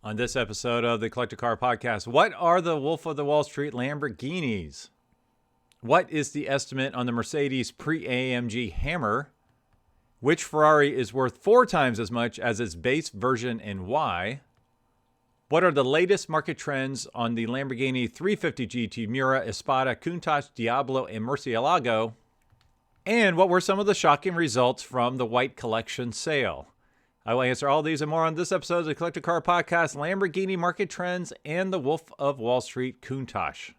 On this episode of the Collector Car Podcast, what are the Wolf of the Wall Street Lamborghinis? What is the estimate on the Mercedes pre-AMG Hammer? Which Ferrari is worth 4 times as much as its base version and why? What are the latest market trends on the Lamborghini 350 GT Miura, Espada, Countach, Diablo, and Murcielago? And what were some of the shocking results from the White Collection sale? I will answer all these and more on this episode of the Collector Car Podcast, Lamborghini market trends, and the Wolf of Wall Street, Countach.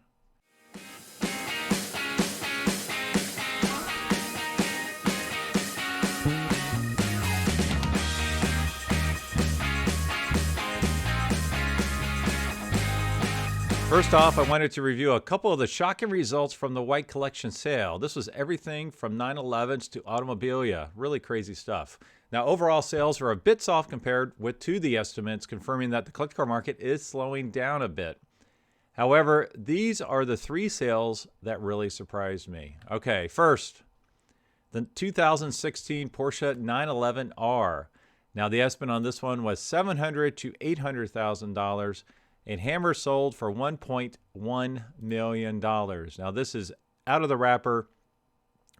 First off, I wanted to review a couple of the shocking results from the White Collection sale. This was everything from 911s to automobilia. Really crazy stuff. Now, overall sales are a bit soft compared to the estimates, confirming that the collector car market is slowing down a bit. However, these are the 3 sales that really surprised me. Okay, first, the 2016 Porsche 911R. Now, the estimate on this one was $700,000 to $800,000. And Hammer sold for $1.1 million. Now, this is out of the wrapper,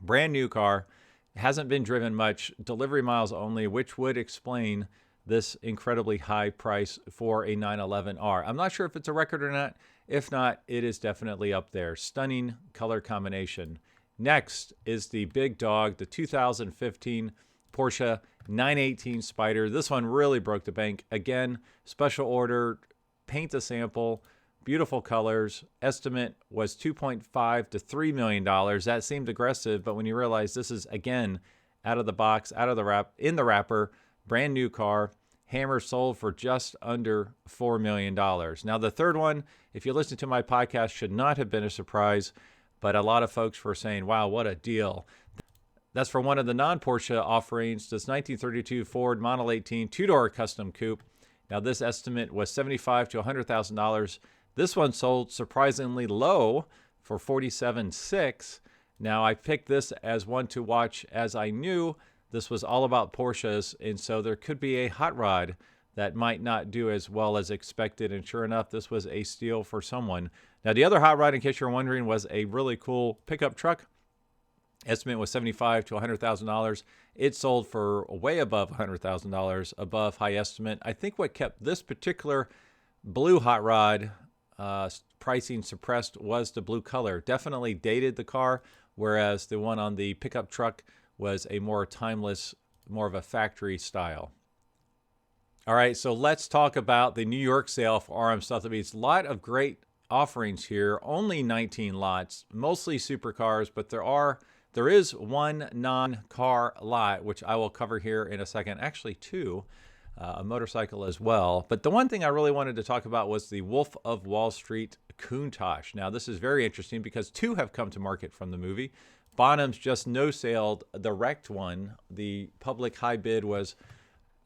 brand new car, hasn't been driven much, delivery miles only, which would explain this incredibly high price for a 911R. I'm not sure if it's a record or not. If not, it is definitely up there. Stunning color combination. Next is the big dog, the 2015 Porsche 918 Spyder. This one really broke the bank. Again, special order, paint a sample, beautiful colors. Estimate was $2.5 to $3 million. That seemed aggressive, but when you realize this is, again, out of the box, out of the wrap, in the wrapper, brand new car, Hammer sold for just under $4 million. Now, the third one, if you listen to my podcast, should not have been a surprise, but a lot of folks were saying, wow, what a deal. That's for one of the non-Porsche offerings, this 1932 Ford Model 18 two-door custom coupe. Now, this estimate was $75,000 to $100,000. This one sold surprisingly low for $47,600. Now, I picked this as one to watch as I knew this was all about Porsches, and so there could be a hot rod that might not do as well as expected, and sure enough, this was a steal for someone. Now, the other hot rod, in case you're wondering, was a really cool pickup truck. Estimate was $75,000 to $100,000. It sold for way above $100,000, above high estimate. I think what kept this particular blue hot rod pricing suppressed was the blue color. Definitely dated the car, whereas the one on the pickup truck was a more timeless, more of a factory style. All right, so let's talk about the New York sale for RM Sotheby's. A lot of great offerings here. Only 19 lots, mostly supercars, but there is one non-car lot, which I will cover here in a second. Actually, 2, a motorcycle as well. But the one thing I really wanted to talk about was the Wolf of Wall Street Countach. Now, this is very interesting because 2 have come to market from the movie. Bonham's just no-sailed the wrecked one. The public high bid was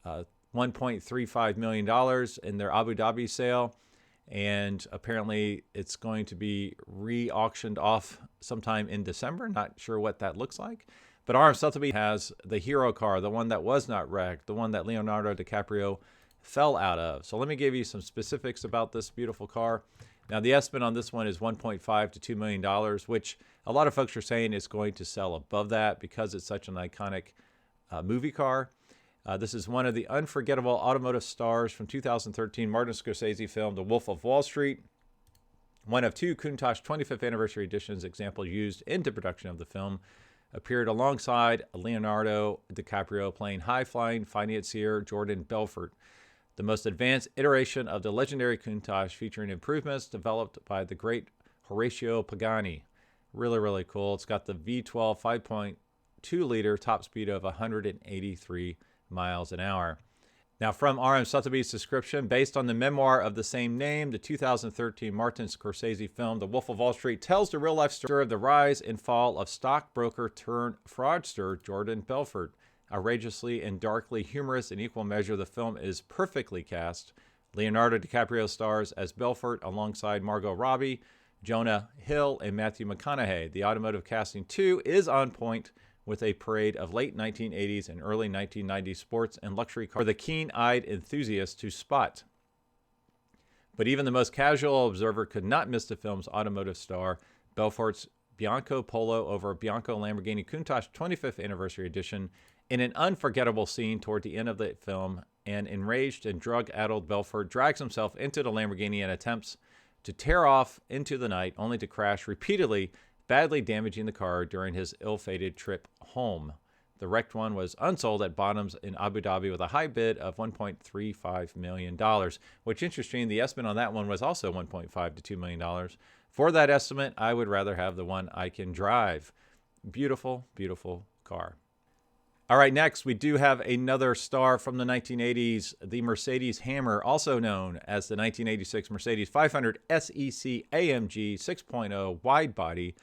$1.35 million in their Abu Dhabi sale. And apparently it's going to be re-auctioned off sometime in December. Not sure what that looks like. But RM Sotheby's has the hero car, the one that was not wrecked, the one that Leonardo DiCaprio fell out of. So let me give you some specifics about this beautiful car. Now, the estimate on this one is $1.5 to $2 million, which a lot of folks are saying is going to sell above that because it's such an iconic movie car. This is one of the unforgettable automotive stars from 2013 Martin Scorsese film, The Wolf of Wall Street. One of 2 Countach 25th anniversary editions examples used into production of the film. Appeared alongside Leonardo DiCaprio playing high-flying financier Jordan Belfort. The most advanced iteration of the legendary Countach, featuring improvements developed by the great Horacio Pagani. Really, really cool. It's got the V12 5.2-liter top speed of 183 miles an hour. Now, from RM Sotheby's description, based on the memoir of the same name, the 2013 Martin Scorsese film, The Wolf of Wall Street, tells the real-life story of the rise and fall of stockbroker turned fraudster Jordan Belfort. Outrageously and darkly humorous in equal measure, the film is perfectly cast. Leonardo DiCaprio stars as Belfort alongside Margot Robbie, Jonah Hill, and Matthew McConaughey. The automotive casting, too, is on point with a parade of late 1980s and early 1990s sports and luxury cars for the keen-eyed enthusiast to spot. But even the most casual observer could not miss the film's automotive star, Belfort's Bianco Polo over Bianco Lamborghini Countach 25th Anniversary Edition, in an unforgettable scene toward the end of the film. An enraged and drug-addled Belfort drags himself into the Lamborghini and attempts to tear off into the night, only to crash repeatedly, badly damaging the car during his ill-fated trip home. The wrecked one was unsold at bottoms in Abu Dhabi with a high bid of $1.35 million, which, interesting, the estimate on that one was also $1.5 to $2 million. For that estimate, I would rather have the one I can drive. Beautiful, beautiful car. All right, next, we do have another star from the 1980s, the Mercedes Hammer, also known as the 1986 Mercedes 500 SEC AMG 6.0 wide body.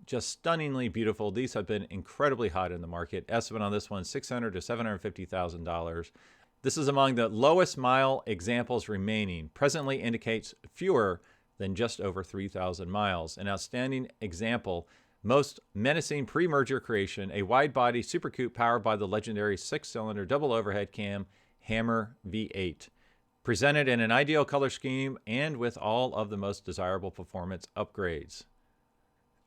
Just stunningly beautiful. These have been incredibly hot in the market. Estimate on this one, $600,000 to $750,000. This is among the lowest mile examples remaining. Presently indicates fewer than just over 3,000 miles. An outstanding example. Most menacing pre-merger creation, a wide-body Super Coupe powered by the legendary 6-cylinder double overhead cam Hammer V8. Presented in an ideal color scheme and with all of the most desirable performance upgrades.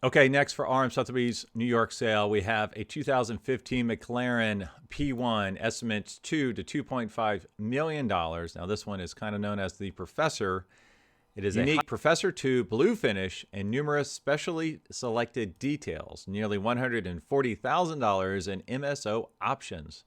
Okay, next for RM Sotheby's New York sale, we have a 2015 McLaren P1, estimates $2 to $2.5 million. Now, this one is kind of known as the Professor. It is a unique Professor 2 blue finish and numerous specially selected details, nearly $140,000 in MSO options,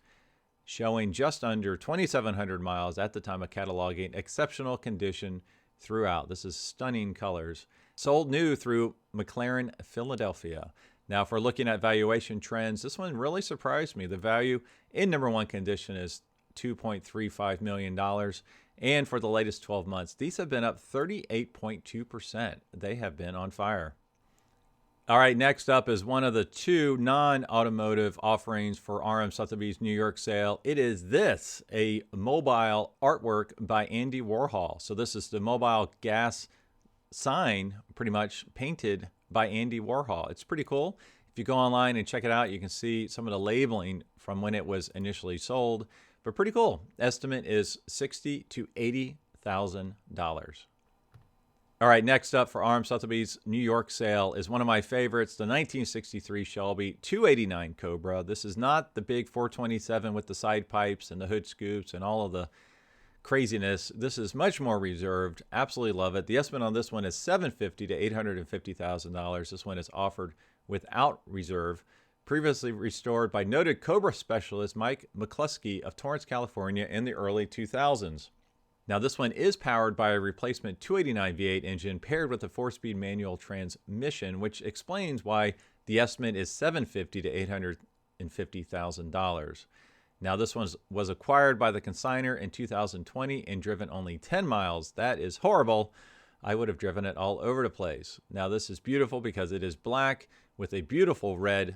showing just under 2,700 miles at the time of cataloging, exceptional condition throughout. This is stunning colors. Sold new through McLaren Philadelphia. Now, if we're looking at valuation trends, this one really surprised me. The value in number one condition is $2.35 million. And for the latest 12 months, these have been up 38.2%. They have been on fire. All right, next up is one of the two non-automotive offerings for RM Sotheby's New York sale. It is this, a mobile artwork by Andy Warhol. So this is the mobile gas sign, pretty much painted by Andy Warhol. It's pretty cool. If you go online and check it out, you can see some of the labeling from when it was initially sold. But pretty cool. Estimate is $60,000 to $80,000. All right, next up for RM Sotheby's New York sale is one of my favorites, the 1963 Shelby 289 Cobra. This is not the big 427 with the side pipes and the hood scoops and all of the craziness. This is much more reserved. Absolutely love it. The estimate on this one is $750,000 to $850,000. This one is offered without reserve. Previously restored by noted Cobra specialist Mike McCluskey of Torrance, California in the early 2000s. Now, this one is powered by a replacement 289 V8 engine paired with a 4-speed manual transmission, which explains why the estimate is $750,000 to $850,000. Now, this one was acquired by the consignor in 2020 and driven only 10 miles. That is horrible. I would have driven it all over the place. Now, this is beautiful because it is black with a beautiful red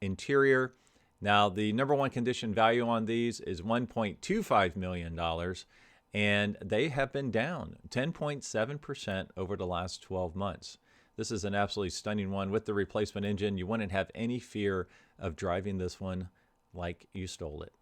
interior. Now, the number one condition value on these is $1.25 million, and they have been down 10.7% over the last 12 months. This is an absolutely stunning one with the replacement engine. You wouldn't have any fear of driving this one like you stole it.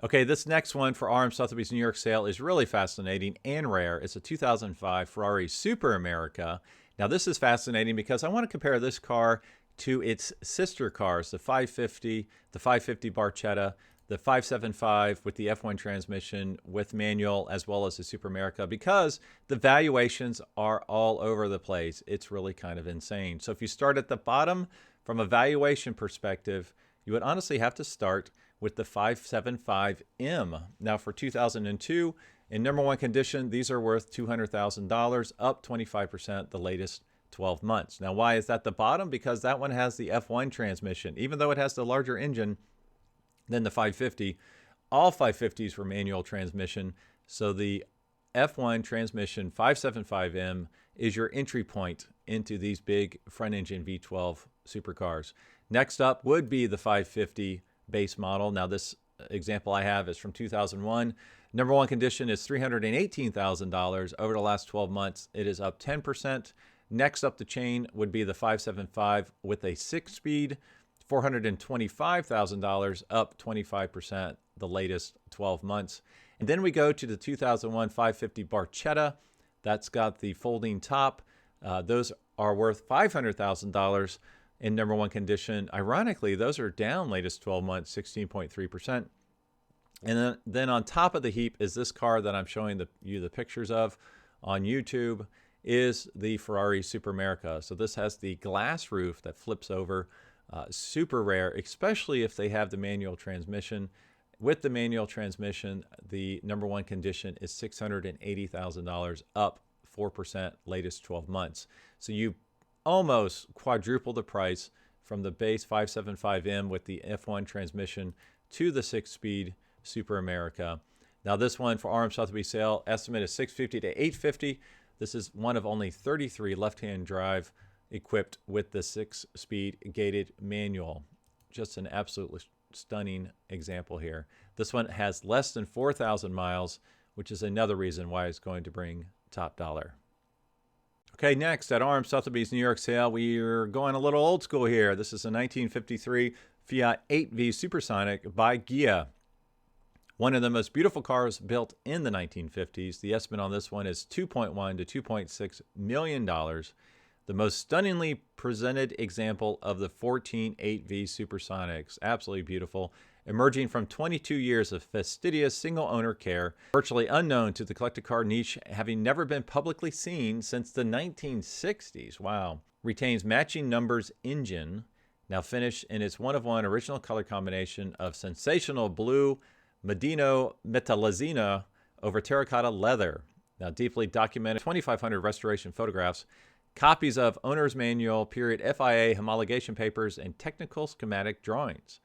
Okay, this next one for RM Sotheby's New York sale is really fascinating and rare. It's a 2005 Ferrari Superamerica. Now, this is fascinating because I want to compare this car to its sister cars, the 550, the 550 Barchetta, the 575 with the F1 transmission with manual, as well as the Superamerica, because the valuations are all over the place. It's really kind of insane. So if you start at the bottom from a valuation perspective, you would honestly have to start with the 575M. Now, for 2002, in number one condition, these are worth $200,000, up 25% the latest 12 months. Now, why is that the bottom? Because that one has the F1 transmission. Even though it has the larger engine than the 550, all 550s were manual transmission. So the F1 transmission 575M is your entry point into these big front engine V12 supercars. Next up would be the 550 base model. Now, this example I have is from 2001. Number one condition is $318,000. Over the last 12 months, it is up 10%. Next up the chain would be the 575 with a 6-speed, $425,000, up 25% the latest 12 months. And then we go to the 2001 550 Barchetta. That's got the folding top. Those are worth $500,000 in number one condition. Ironically, those are down latest 12 months, 16.3%. And then on top of the heap is this car that I'm showing you the pictures of on YouTube, is the Ferrari Superamerica. So this has the glass roof that flips over. Super rare, especially if they have the manual transmission. With the manual transmission, the number one condition is $680,000, up 4% latest 12 months. So you almost quadruple the price from the base 575M with the F1 transmission to the 6-speed Superamerica. Now this one for RM Sotheby's sale, estimate is $650 to $850. This is one of only 33 left-hand drive equipped with the 6-speed gated manual. Just an absolutely stunning example here. This one has less than 4,000 miles, which is another reason why it's going to bring top dollar. Okay, next at RM Sotheby's New York sale, we're going a little old school here. This is a 1953 Fiat 8V Supersonic by Ghia. One of the most beautiful cars built in the 1950s. The estimate on this one is $2.1 to $2.6 million. The most stunningly presented example of the 14 8V Supersonics. Absolutely beautiful. Emerging from 22 years of fastidious single-owner care, virtually unknown to the collector car niche, having never been publicly seen since the 1960s. Wow. Retains matching numbers engine, now finished in its one-of-one original color combination of sensational blue Medino Metallizina over terracotta leather. Now deeply documented 2,500 restoration photographs, copies of owner's manual, period FIA homologation papers, and technical schematic drawings.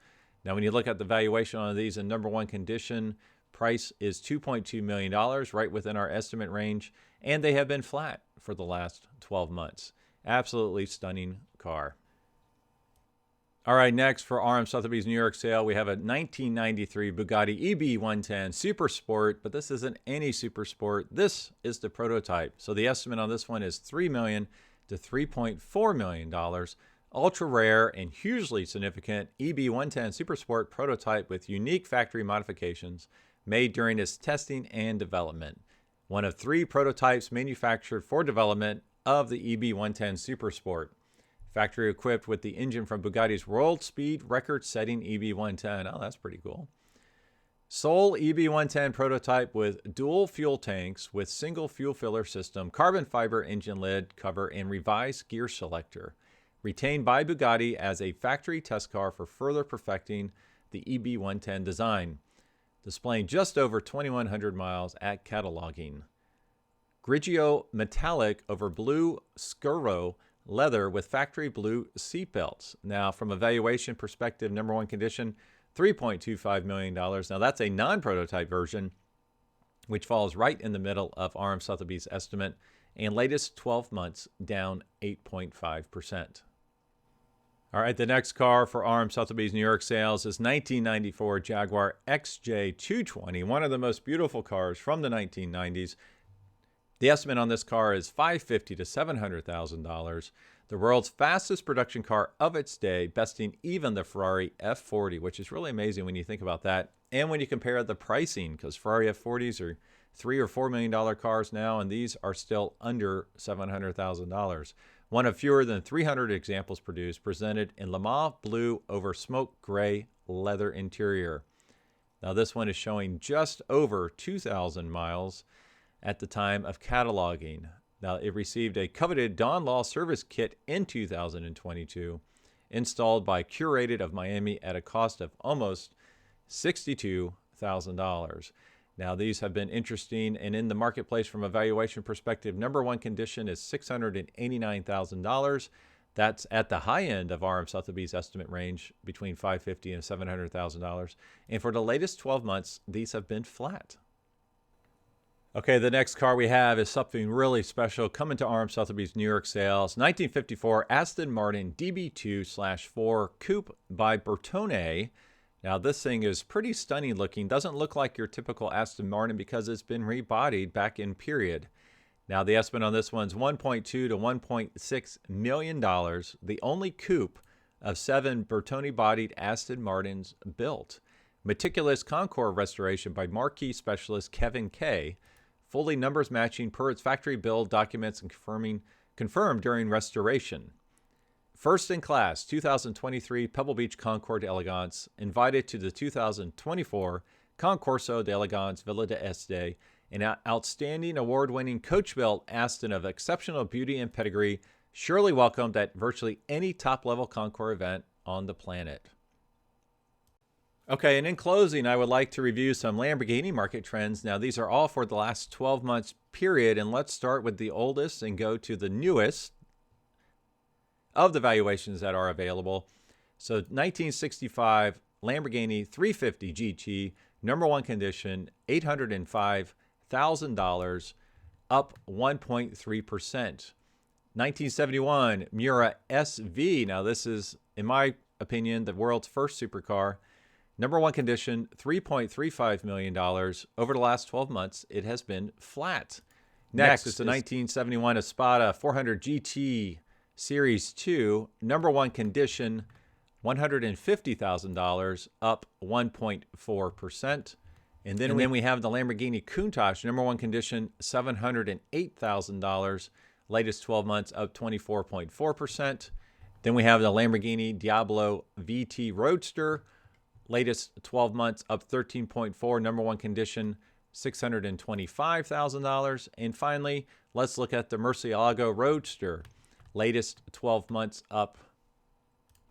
Now when you look at the valuation on these in number one condition, price is $2.2 million, right within our estimate range, and they have been flat for the last 12 months. Absolutely stunning car. All right, next for RM Sotheby's New York sale, we have a 1993 Bugatti EB110 Super Sport, but this isn't any Super Sport. This is the prototype. So the estimate on this one is $3 million to $3.4 million. Ultra rare and hugely significant EB110 Super Sport prototype with unique factory modifications made during its testing and development. One of 3 prototypes manufactured for development of the EB110 Super Sport. Factory equipped with the engine from Bugatti's world speed record-setting EB110. Oh, that's pretty cool. Sole EB110 prototype with dual fuel tanks with single fuel filler system, carbon fiber engine lid cover, and revised gear selector. Retained by Bugatti as a factory test car for further perfecting the EB110 design. Displaying just over 2,100 miles at cataloging. Grigio metallic over blue Scuro leather with factory blue seatbelts. Now, from a valuation perspective, number one condition, $3.25 million. Now, that's a non-prototype version, which falls right in the middle of RM Sotheby's estimate, and latest 12 months down 8.5%. All right, the next car for RM Sotheby's New York sales is 1994 Jaguar XJ220, one of the most beautiful cars from the 1990s. The estimate on this car is $550,000 to $700,000. The world's fastest production car of its day, besting even the Ferrari F40, which is really amazing when you think about that. And when you compare the pricing, because Ferrari F40s are $3 or $4 million cars now, and these are still under $700,000. One of fewer than 300 examples produced, presented in Le Mans blue over smoke gray leather interior. Now this one is showing just over 2,000 miles at the time of cataloging. Now, it received a coveted Dawn Law service kit in 2022, installed by Curated of Miami at a cost of almost $62,000. Now, these have been interesting, and in the marketplace from a valuation perspective, number one condition is $689,000. That's at the high end of RM Sotheby's estimate range, between $550,000 and $700,000. And for the latest 12 months, these have been flat. Okay, the next car we have is something really special coming to RM Sotheby's New York sales. 1954 Aston Martin DB2/4 Coupe by Bertone. Now this thing is pretty stunning looking. Doesn't look like your typical Aston Martin because it's been rebodied back in period. Now the estimate on this one's $1.2 to $1.6 million. The only coupe of 7 Bertone-bodied Aston Martins built. Meticulous Concours restoration by marquee specialist Kevin Kay. fully numbers matching per its factory build documents and confirmed during restoration. First in class 2023 Pebble Beach Concours d'Elegance, invited to the 2024 Concorso d'Elegance Villa d'Este, an outstanding award-winning coach-built Aston of exceptional beauty and pedigree, surely welcomed at virtually any top-level Concours event on the planet. Okay, and in closing, I would like to review some Lamborghini market trends. Now, these are all for the last 12 months period, and let's start with the oldest and go to the newest of the valuations that are available. So 1965 Lamborghini 350 GT, number one condition, $805,000, up 1.3%. 1971 Miura SV. Now, this is, in my opinion, the world's first supercar. Number one condition, $3.35 million. Over the last 12 months, it has been flat. Next is the 1971 Espada 400 GT Series 2. Number one condition, $150,000, up 1.4%. And then we have the Lamborghini Countach, number one condition, $708,000. Latest 12 months, up 24.4%. Then we have the Lamborghini Diablo VT Roadster. Latest 12 months, up 13.4%. Number one condition, $625,000. And finally, let's look at the Murcielago Roadster. Latest 12 months, up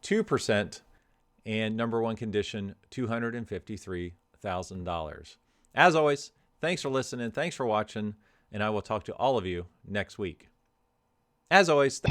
2%. And number one condition, $253,000. As always, thanks for listening. Thanks for watching. And I will talk to all of you next week. As always,